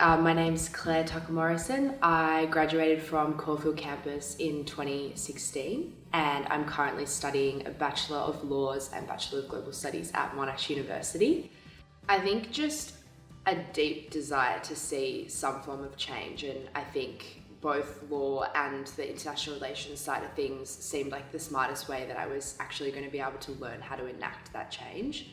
My name's Claire Tucker-Morrison. I graduated from Caulfield campus in 2016 and I'm currently studying a Bachelor of Laws and Bachelor of Global Studies at Monash University. I think just a deep desire to see some form of change, and I think both law and the international relations side of things seemed like the smartest way that I was actually going to be able to learn how to enact that change.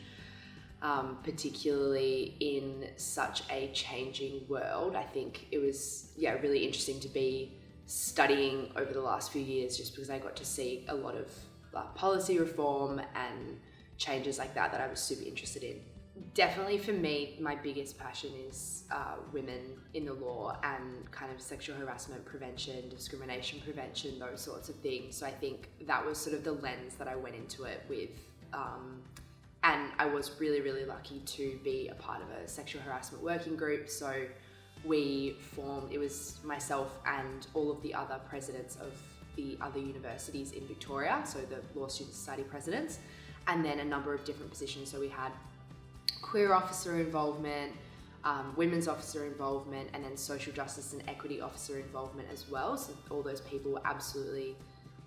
Particularly in such a changing world. I think it was really interesting to be studying over the last few years, just because I got to see a lot of policy reform and changes like that I was super interested in. Definitely for me, my biggest passion is women in the law and kind of sexual harassment prevention, discrimination prevention, those sorts of things. So I think that was sort of the lens that I went into it with. And I was really, really lucky to be a part of a sexual harassment working group. So it was myself and all of the other presidents of the other universities in Victoria, so the Law Student Society presidents, and then a number of different positions. So we had queer officer involvement, women's officer involvement, and then social justice and equity officer involvement as well. So all those people were absolutely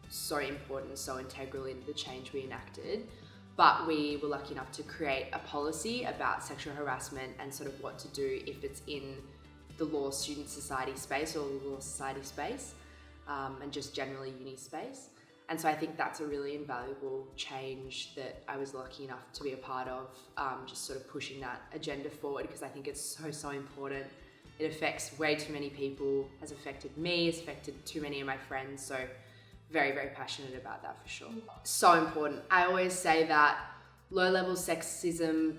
so important, so integral in the change we enacted. But we were lucky enough to create a policy about sexual harassment and sort of what to do if it's in the law student society space or the law society space, and just generally uni space. And so I think that's a really invaluable change that I was lucky enough to be a part of, just sort of pushing that agenda forward, because I think it's so important. It affects way too many people, has affected me, has affected too many of my friends. So very, very passionate about that for sure. So important. I always say that low-level sexism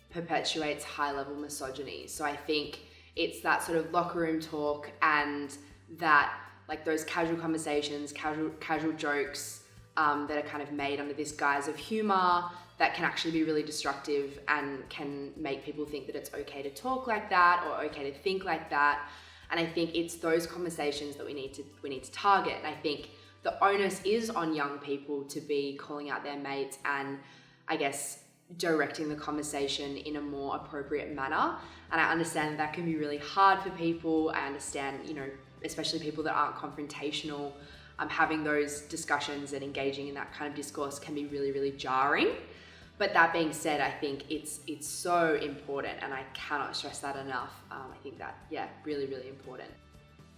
perpetuates high-level misogyny. So I think it's that sort of locker room talk and that like those casual conversations, casual jokes that are kind of made under this guise of humor that can actually be really destructive and can make people think that it's okay to talk like that or okay to think like that. And I think it's those conversations that we need to target. And I think the onus is on young people to be calling out their mates and I guess directing the conversation in a more appropriate manner. And I understand that can be really hard for people. I understand, especially people that aren't confrontational, having those discussions and engaging in that kind of discourse can be really, really jarring. But that being said, I think it's so important, and I cannot stress that enough. I think that, really, really important.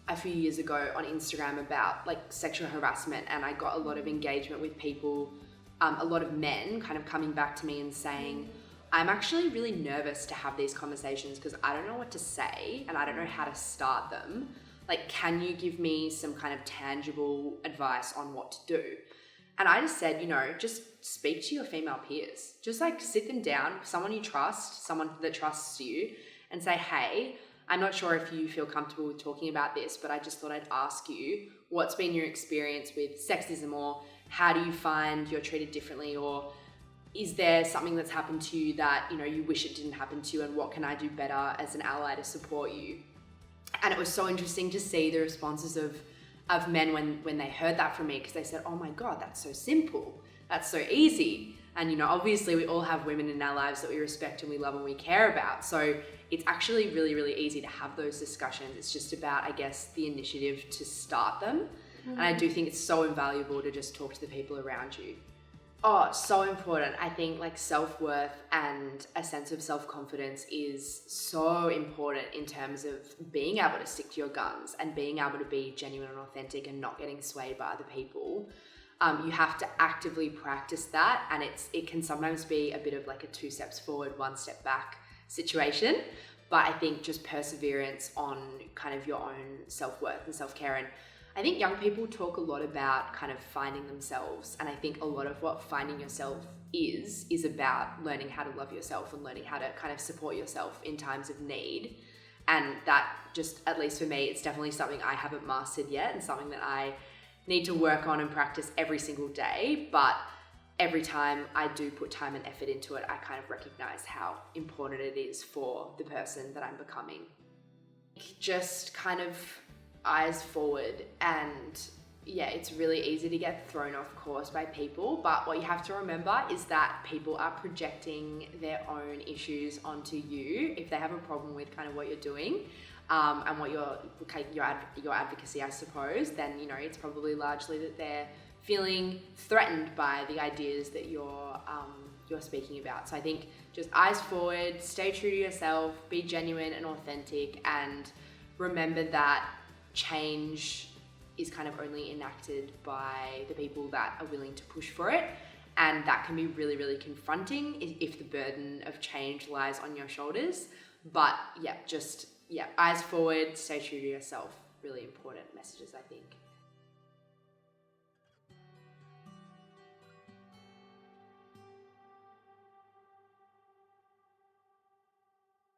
A few years ago on Instagram about like sexual harassment, and I got a lot of engagement with people, a lot of men kind of coming back to me and saying, I'm actually really nervous to have these conversations because I don't know what to say and I don't know how to start them. Like, can you give me some kind of tangible advice on what to do? And I just said, just speak to your female peers. Just like sit them down, someone you trust, someone that trusts you, and say, hey, I'm not sure if you feel comfortable with talking about this, but I just thought I'd ask you, what's been your experience with sexism, or how do you find you're treated differently, or is there something that's happened to you that, you wish it didn't happen to you, and what can I do better as an ally to support you? And it was so interesting to see the responses of men when they heard that from me, because they said, oh my God, that's so simple. That's so easy. And, obviously we all have women in our lives that we respect and we love and we care about. So it's actually really, really easy to have those discussions. It's just about, I guess, the initiative to start them. Mm-hmm. And I do think it's so invaluable to just talk to the people around you. Oh, so important. I think like self-worth and a sense of self-confidence is so important in terms of being able to stick to your guns and being able to be genuine and authentic and not getting swayed by other people. You have to actively practice that, and it can sometimes be a bit of like a 2 steps forward, 1 step back situation. But I think just perseverance on kind of your own self-worth and self-care. And I think young people talk a lot about kind of finding themselves. And I think a lot of what finding yourself is about learning how to love yourself and learning how to kind of support yourself in times of need. And that just, at least for me, it's definitely something I haven't mastered yet, and something that I need to work on and practice every single day. But every time I do put time and effort into it, I kind of recognize how important it is for the person that I'm becoming. Just kind of eyes forward, and it's really easy to get thrown off course by people, but what you have to remember is that people are projecting their own issues onto you if they have a problem with kind of what you're doing. and what your advocacy, I suppose, then, you know, it's probably largely that they're feeling threatened by the ideas that you're speaking about. So I think just eyes forward, stay true to yourself, be genuine and authentic, and remember that change is kind of only enacted by the people that are willing to push for it. And that can be really, really confronting if the burden of change lies on your shoulders. But eyes forward, stay true to yourself. Really important messages, I think.